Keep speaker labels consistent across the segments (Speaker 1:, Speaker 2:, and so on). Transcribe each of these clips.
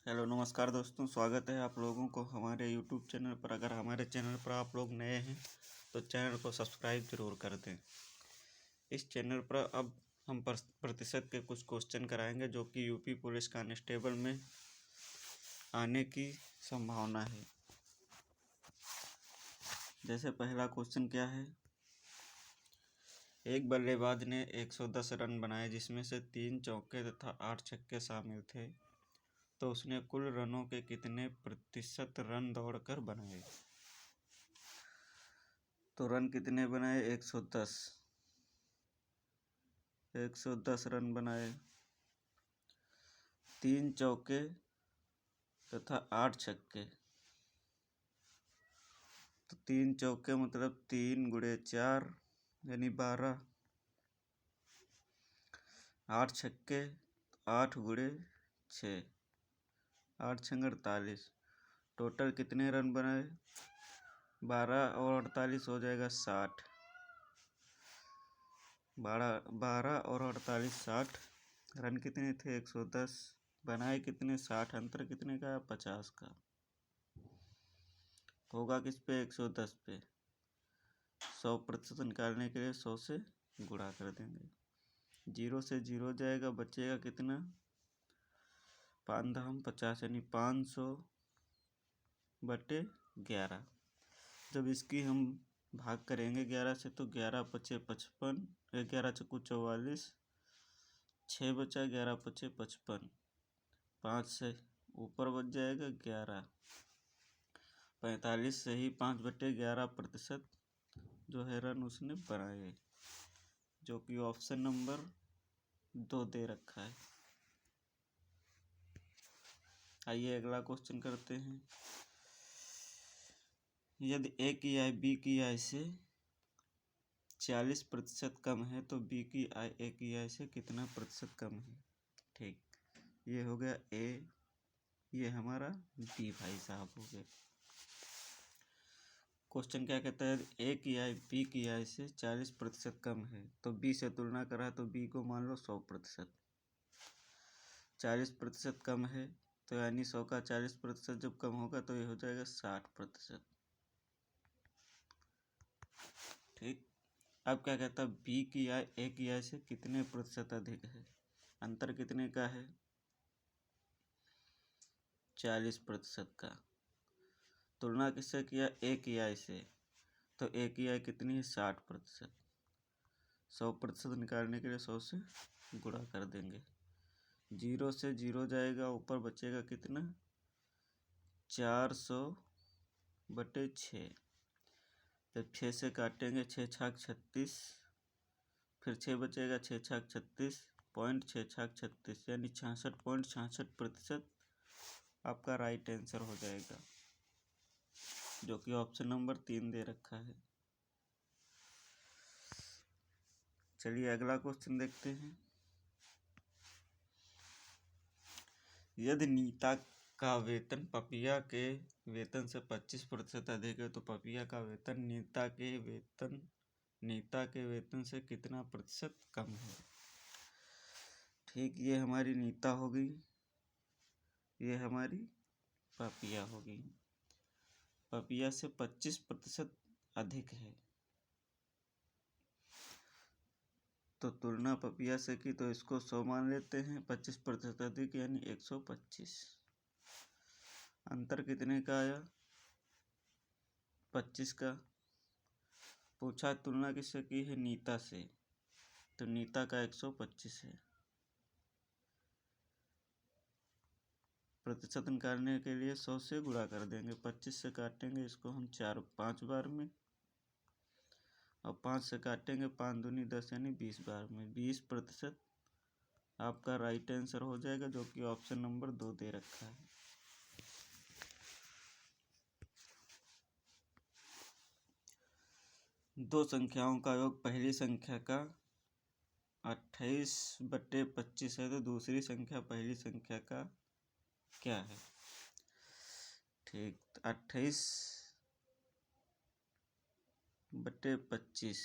Speaker 1: Hello नमस्कार दोस्तों, स्वागत है आप लोगों को हमारे यूट्यूब चैनल पर। अगर हमारे चैनल पर आप लोग नए हैं तो चैनल को सब्सक्राइब जरूर कर दें। इस चैनल पर अब हम प्रतिशत के कुछ क्वेश्चन कराएंगे जो कि यूपी पुलिस कांस्टेबल में आने की संभावना है। जैसे पहला क्वेश्चन क्या है, एक बल्लेबाज ने 110 रन बनाए जिसमें से 3 चौके तथा 8 छक्के शामिल थे, तो उसने कुल रनों के कितने प्रतिशत रन दौड़कर बनाए। तो रन कितने बनाए, 110 रन बनाए, 3 चौके तथा 8 छक्के। तो 3 चौके मतलब 3 गुणे 4 यानी 12, 8 छक्के 8 गुणे 6, 8 छंग 48। टोटल कितने रन बनाए, 12 और 48 हो जाएगा 60। 12 और 48 60। रन कितने थे, 110। बनाए कितने, 60। अंतर कितने का, 50 का। होगा किस पे, 110 पे। 100% निकालने के लिए 100 से गुणा कर देंगे। 0 से 0 जाएगा, बचेगा कितना, 5 धाम 50 यानी 500/11। जब इसकी हम भाग करेंगे 11 से तो 11 पचे 55, 11 चक्कू 44, 6 बचा, 11 पचे 55, 5 से ऊपर बच जाएगा 11, 45 से ही 5/11% जो है रन उसने बनाए, जो कि ऑप्शन नंबर 2 दे रखा है। आइए अगला क्वेश्चन करते हैं। यदि ए की आय बी की आय से 40% कम है तो बी की आय ए की आय से कितना प्रतिशत कम है। ठीक, ये हो गया ए, ये हमारा बी भाई साहब हो गए। क्वेश्चन क्या कहता है, ए की आय बी की आय से 40% कम है तो बी से तुलना करा तो बी को मान लो 100%। 40% कम है तो यानी 100 का 40% जब कम होगा तो ये हो जाएगा 60%। ठीक, अब क्या कहता है, बी की आय ए की आय से कितने प्रतिशत अधिक है। अंतर कितने का है, 40% का। तुलना किससे किया, ए की आय से, तो ए की आय कितनी है, 60%। 100% निकालने के लिए 100 से गुणा कर देंगे। 0 से 0 जाएगा, ऊपर बचेगा कितना, 400/6। जब 6 से काटेंगे 6 छाक 36, फिर 6 बचेगा, 6 छाक 36, 0.6 यानी 66.66% आपका राइट आंसर हो जाएगा, जो कि ऑप्शन नंबर 3 दे रखा है। चलिए अगला क्वेश्चन देखते हैं। यदि नीता का वेतन पपिया के वेतन से 25% अधिक है तो पपिया का वेतन नीता के वेतन से कितना प्रतिशत कम है। ठीक, ये हमारी नीता हो गई, ये हमारी पपिया हो गई। पपिया से 25% अधिक है तो तुलना पपिया से की तो इसको 100 मान लेते हैं, 25% अधिक यानी 125। अंतर कितने का आया, 25 का। पूछा तुलना किससे की है, नीता से, तो नीता का 125 है। प्रतिशत निकालने के लिए 100 से गुणा कर देंगे। 25 से काटेंगे इसको हम 5 बार में, और 5 से काटेंगे 5 दूनी 10 यानी 20 बार में। 20% आपका राइट आंसर हो जाएगा, जो कि ऑप्शन नंबर 2 दे रखा है। दो संख्याओं का योग पहली संख्या का 28/25 है तो दूसरी संख्या पहली संख्या का क्या है। ठीक, 28/25,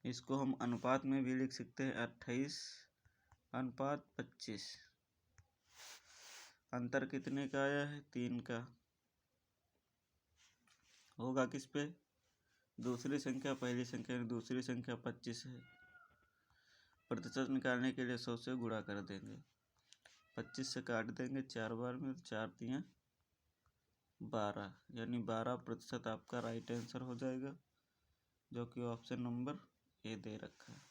Speaker 1: इसको हम अनुपात में भी लिख सकते हैं, 28/25। अंतर कितने का आया है? 3 का। होगा किस पे? दूसरी संख्या पहली संख्या, दूसरी संख्या 25 है। प्रतिशत निकालने के लिए 100 से गुणा कर देंगे। 25 से काट देंगे 4 बार में, 4 तियाँ 12, यानी 12% आपका राइट आंसर हो जाएगा, जो कि ऑप्शन नंबर ए दे रखा है।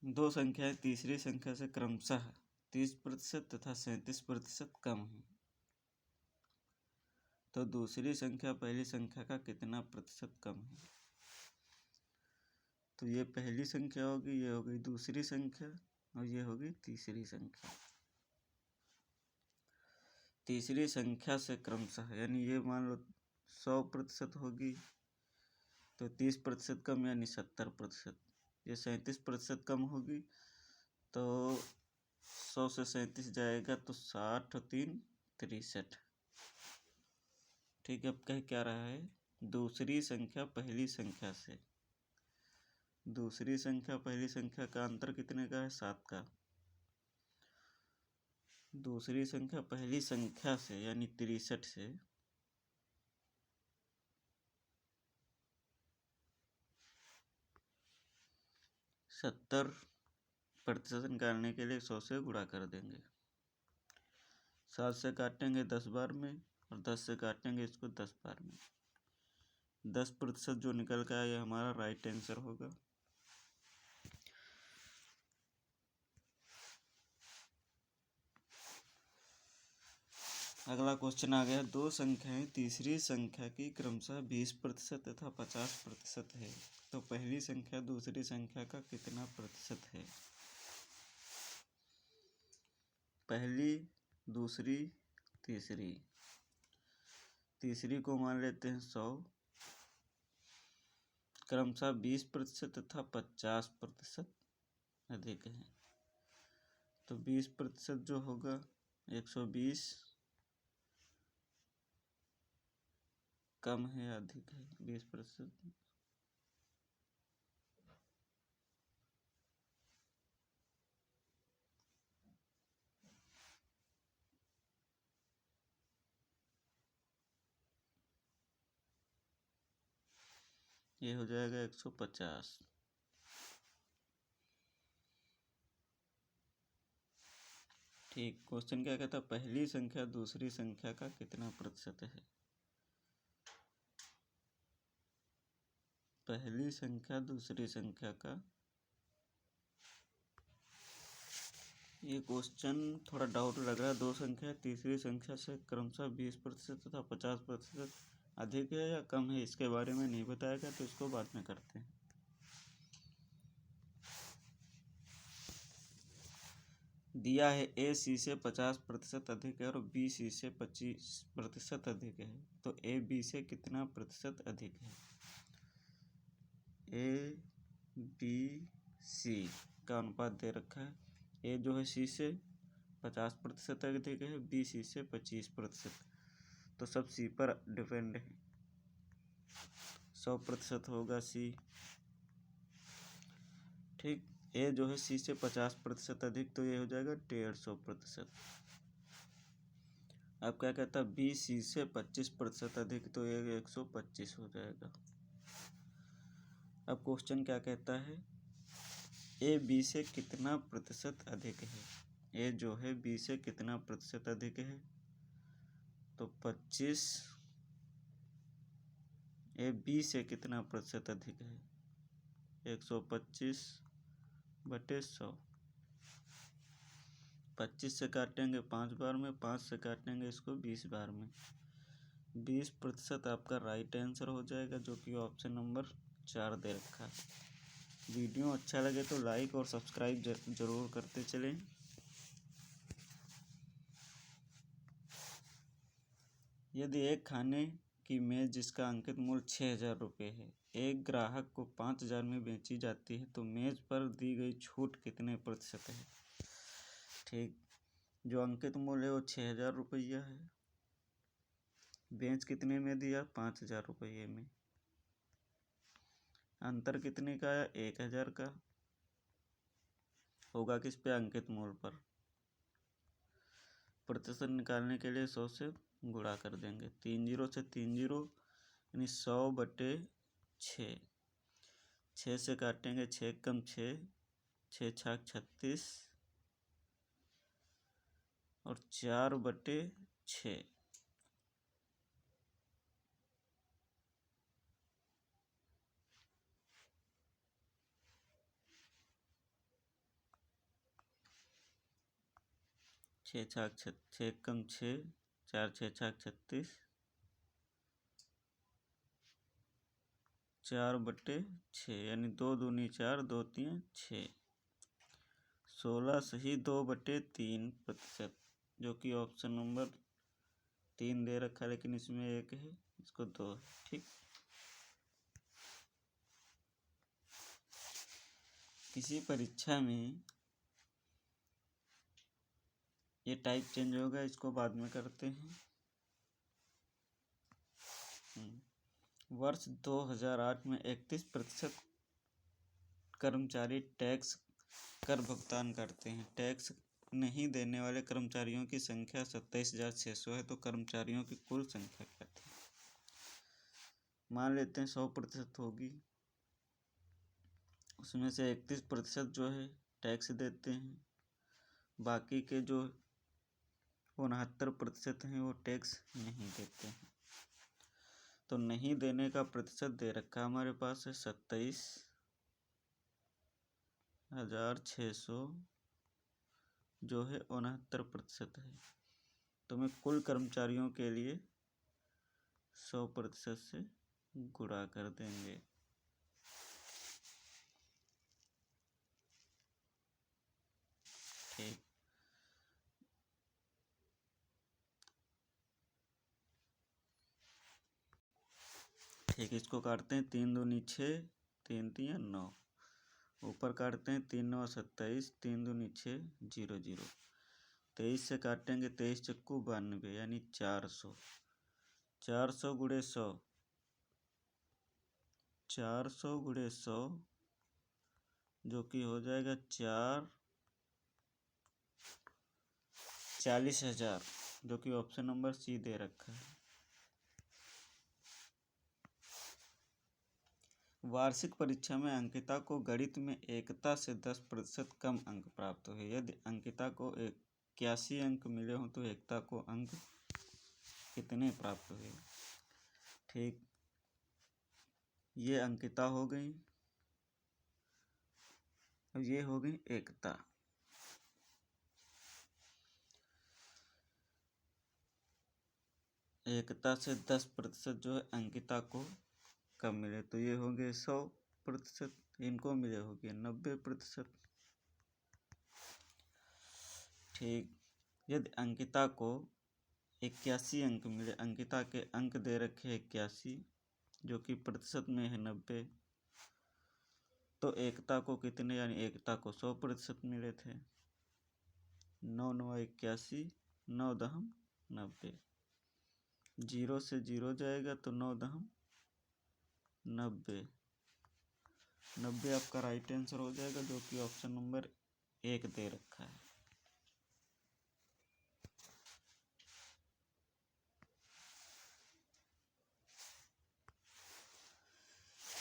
Speaker 1: दो संख्याएं तीसरी संख्या से क्रमशः 30% तथा 37% कम है, तो दूसरी संख्या पहली संख्या का कितना प्रतिशत कम है? तो ये पहली संख्या होगी, ये हो गई दूसरी संख्या, और ये होगी तीसरी संख्या। तीसरी संख्या से क्रमशः, यानी ये मान लो 100% होगी, तो 30% कम यानी 70%। ये 37% कम होगी, तो 100 से 37 जाएगा तो 60 और 3 63। ठीक है, अब कह क्या रहा है? दूसरी संख्या पहली संख्या से, दूसरी संख्या पहली संख्या का अंतर कितने का है? 7 का। दूसरी संख्या पहली संख्या से यानी 63 से 70% निकालने के लिए 100 से गुणा कर देंगे। 7 से काटेंगे 10 बार में, और 10 से काटेंगे इसको 10 बार में। 10% जो निकल का ये हमारा राइट आंसर होगा। अगला क्वेश्चन आ गया, दो संख्याएं तीसरी संख्या की क्रमशः 20% तथा 50% है, तो पहली संख्या दूसरी संख्या का कितना प्रतिशत है? पहली, दूसरी, तीसरी। तीसरी को मान लेते हैं 100, क्रमशः 20% तथा 50% अधिक है, तो 20% जो होगा 120 कम है अधिक है? 20% ये हो जाएगा 150। ठीक, क्वेश्चन क्या कहता है? पहली संख्या दूसरी संख्या का कितना प्रतिशत है? पहली संख्या दूसरी संख्या का, ये क्वेश्चन थोड़ा डाउट लग रहा है। दो संख्या तीसरी संख्या से क्रमशः 20% तथा 50% अधिक है या कम है, इसके बारे में नहीं बताया गया, तो इसको बाद में करते हैं। दिया है ए सी से 50% अधिक है और बी सी से 25% अधिक है, तो ए बी से कितना प्रतिशत अधिक है? ए बी सी का अनुपात दे रखा है। ए जो है सी से 50% अधिक है, बी सी से 25%, तो सब सी पर डिपेंड है। 100% होगा सी। ठीक, ए जो है सी से 50% अधिक, तो ये हो जाएगा 150%। अब क्या कहता है? बी सी से 25% अधिक, तो ये 125 हो जाएगा। अब क्वेश्चन क्या कहता है? ए बी से कितना प्रतिशत अधिक है? ए जो है बी से कितना प्रतिशत अधिक है? तो 25। ए बी से कितना प्रतिशत अधिक है? 125/100। 25 से काटेंगे 5 बार में, 5 से काटेंगे इसको 20 बार में। 20% आपका राइट आंसर हो जाएगा, जो कि ऑप्शन नंबर 4 दे रखा है। वीडियो अच्छा लगे तो लाइक और सब्सक्राइब जरूर करते चलें। यदि एक खाने की मेज जिसका अंकित मूल्य 6,000 रुपये है, एक ग्राहक को 5,000 में बेची जाती है, तो मेज पर दी गई छूट कितने प्रतिशत है? ठीक, जो अंकित मूल्य है वो 6,000 रुपया है, बेच कितने में दिया? 5,000 रुपये में। अंतर कितने का आया? 1000 का। होगा किस पे? अंकित मूल पर। प्रतिशत निकालने के लिए 100 से गुणा कर देंगे। 3 जीरो से 3 जीरो यानी 100/6। 6 से काटेंगे, 6 कम 6, 6 छाक 36 और 4/6। 6 छाक 6 कम 6, 4 6 छाक 36, 4/6 यानी 2 दूनी 4, 2 3 6। 16 सही 2/3%, जो कि ऑप्शन नंबर 3 दे रखा है, लेकिन इसमें 1 है, इसको 2 है। ठीक। किसी परीक्षा में ये टाइप चेंज होगा, इसको बाद में करते हैं। वर्ष 2008 में 31% कर्मचारी टैक्स कर भुगतान करते हैं। टैक्स नहीं देने वाले कर्मचारियों की संख्या 27,600 है। तो कर्मचारियों की कुल संख्या क्या थी? मान लेते हैं 100% होगी, उसमें से 31% जो है टैक्स देते हैं, बाकी के जो 69% हैं वो टैक्स नहीं देते हैं। तो नहीं देने का प्रतिशत दे रखा हमारे पास है 27,600, जो है 69% है। तो मैं कुल कर्मचारियों के लिए 100% से गुणा कर देंगे। ठीक। ठीक, इसको काटते हैं। 3 दूनी 6, 3 3 9। ऊपर काटते हैं, 3 9 27, 3 दूनी 6, 0 0। 23 से काटेंगे, 23 चक्कू 92 यानी 400। 400 गुणे 100, 400 गुणे 100, जो कि हो जाएगा 40,000, जो कि ऑप्शन नंबर सी दे रखा है। वार्षिक परीक्षा में अंकिता को गणित में एकता से 10% कम अंक प्राप्त हुए। यदि अंकिता को 81 अंक मिले हों तो एकता को अंक कितने प्राप्त हुए? ठीक, ये अंकिता हो गई, अब ये हो गई एकता। एकता से 10% जो है अंकिता को कम मिले, तो ये होंगे 100%, इनको मिले होंगे 90%। ठीक, यदि अंकिता को 81 अंक मिले, अंकिता के अंक दे रखे 81, जो कि प्रतिशत में है 90, तो एकता को कितने, यानी एकता को 100% मिले थे। 9 9 81, 9 दहम 90, 0 से 0 जाएगा तो 9 दहम 90। 90 आपका राइट आंसर हो जाएगा, जो कि ऑप्शन नंबर 1 दे रखा है।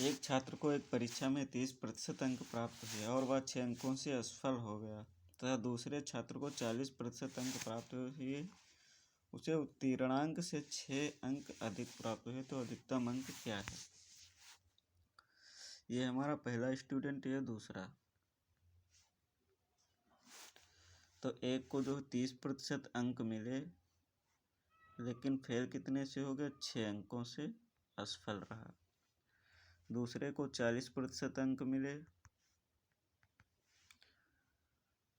Speaker 1: एक छात्र को एक परीक्षा में 30% अंक प्राप्त हुए और वह 6 अंकों से असफल हो गया, तथा दूसरे छात्र को 40% अंक प्राप्त हुए, उसे उत्तीर्णांक से 6 अंक अधिक प्राप्त हुए, तो अधिकतम अंक क्या है? ये हमारा पहला स्टूडेंट, ये दूसरा। तो एक को जो 30% अंक मिले, लेकिन फेल कितने से हो गया? 6 अंकों से असफल रहा। दूसरे को 40% अंक मिले,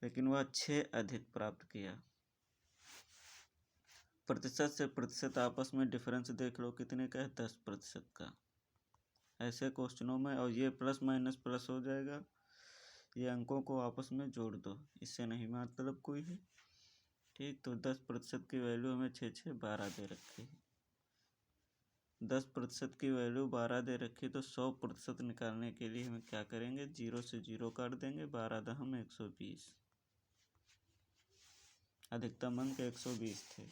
Speaker 1: लेकिन वह 6 अधिक प्राप्त किया। प्रतिशत से प्रतिशत आपस में डिफरेंस देख लो, कितने का है? 10% का। ऐसे क्वेश्चनों में, और ये प्लस माइनस प्लस हो जाएगा, ये अंकों को आपस में जोड़ दो, इससे नहीं मतलब कोई है। ठीक, तो 10% की वैल्यू हमें 6 6 12 दे रखी है। 10% की वैल्यू 12 दे रखी, तो 100% निकालने के लिए हम क्या करेंगे, 0 से 0 काट देंगे, 12 दहम 120। अधिकतम अंक 120 थे।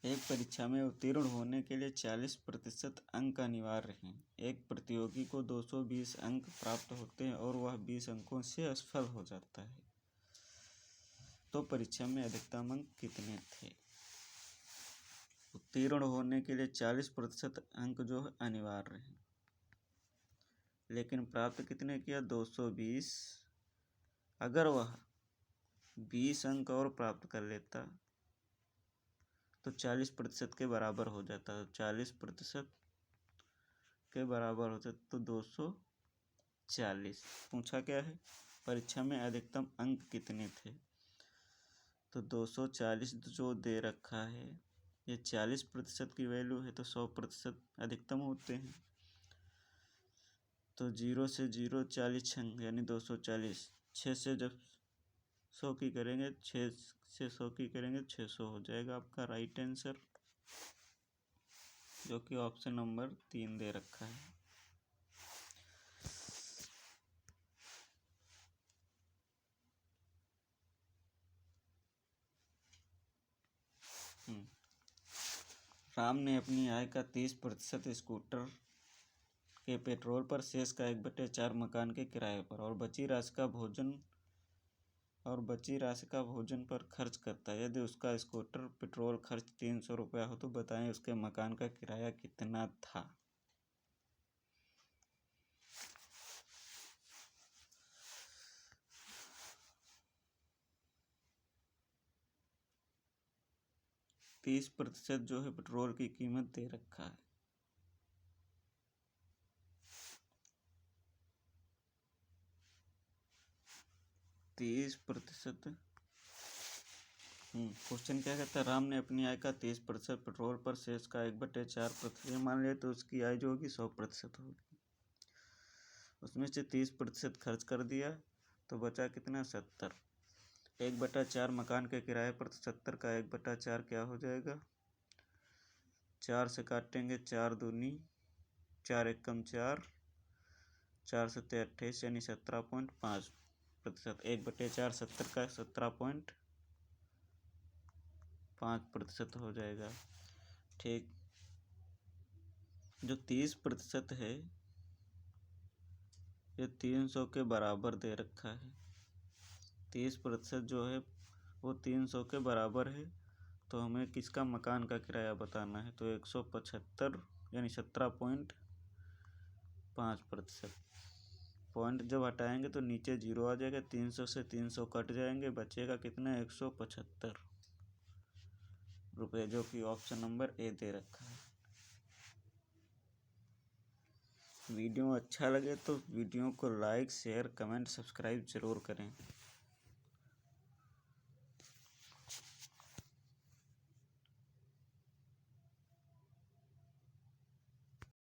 Speaker 1: एक परीक्षा में उत्तीर्ण होने के लिए 40% अंक अनिवार्य हैं। एक प्रतियोगी को 220 अंक प्राप्त होते हैं और वह 20 अंकों से असफल हो जाता है, तो परीक्षा में अधिकतम अंक कितने थे। उत्तीर्ण होने के लिए 40% अंक जो है अनिवार्य हैं, लेकिन प्राप्त कितने किया, 220। अगर वह 20 अंक और प्राप्त कर लेता तो 40% के बराबर हो जाता है। 40% के बराबर होता तो 240। पूछा क्या है, परीक्षा में अधिकतम अंक कितने थे, तो 240 जो दे रखा है, ये 40% की वैल्यू है, तो 100% अधिकतम होते हैं। तो 0 से 0 40 अंक यानी 240। 6 से जब 100 की करेंगे, 6 से 100 की करेंगे, 600 हो जाएगा आपका राइट आंसर, जो कि ऑप्शन नंबर 3 दे रखा है। राम ने अपनी आय का 30% स्कूटर के पेट्रोल पर, शेष का 1/4 मकान के किराए पर और बची राशि का भोजन पर खर्च करता है। यदि उसका स्कूटर पेट्रोल खर्च 300 रुपया हो तो बताएं उसके मकान का किराया कितना था। तीस प्रतिशत जो है पेट्रोल की कीमत दे रखा है। क्वेश्चन क्या कहता है, राम ने अपनी आय का 30% पेट्रोल पर, शेष का 1/4% मान लिया, तो उसकी आय जो होगी 100% होगी। उसमें से 30% खर्च कर दिया तो बचा कितना, 70। 1/4 मकान के किराए पर, 70 का 1/4 क्या हो जाएगा, 4 से काटेंगे, 4 दूनी 4 एकम 4, 4 सत्ते 28 यानी 17.5%। 1/4 70 का 17.5% हो जाएगा। ठीक, जो 30% है ये 300 के बराबर दे रखा है। 30% जो है वो 300 के बराबर है, तो हमें किसका मकान का किराया बताना है, तो 175 यानी 17.5%। पॉइंट जब हटाएंगे तो नीचे 0 आ जाएगा, 300 से 300 कट जाएंगे, बचेगा कितना, 175 रुपये, जो कि ऑप्शन नंबर ए दे रखा है। वीडियो अच्छा लगे तो वीडियो को लाइक, शेयर, कमेंट, सब्सक्राइब जरूर करें।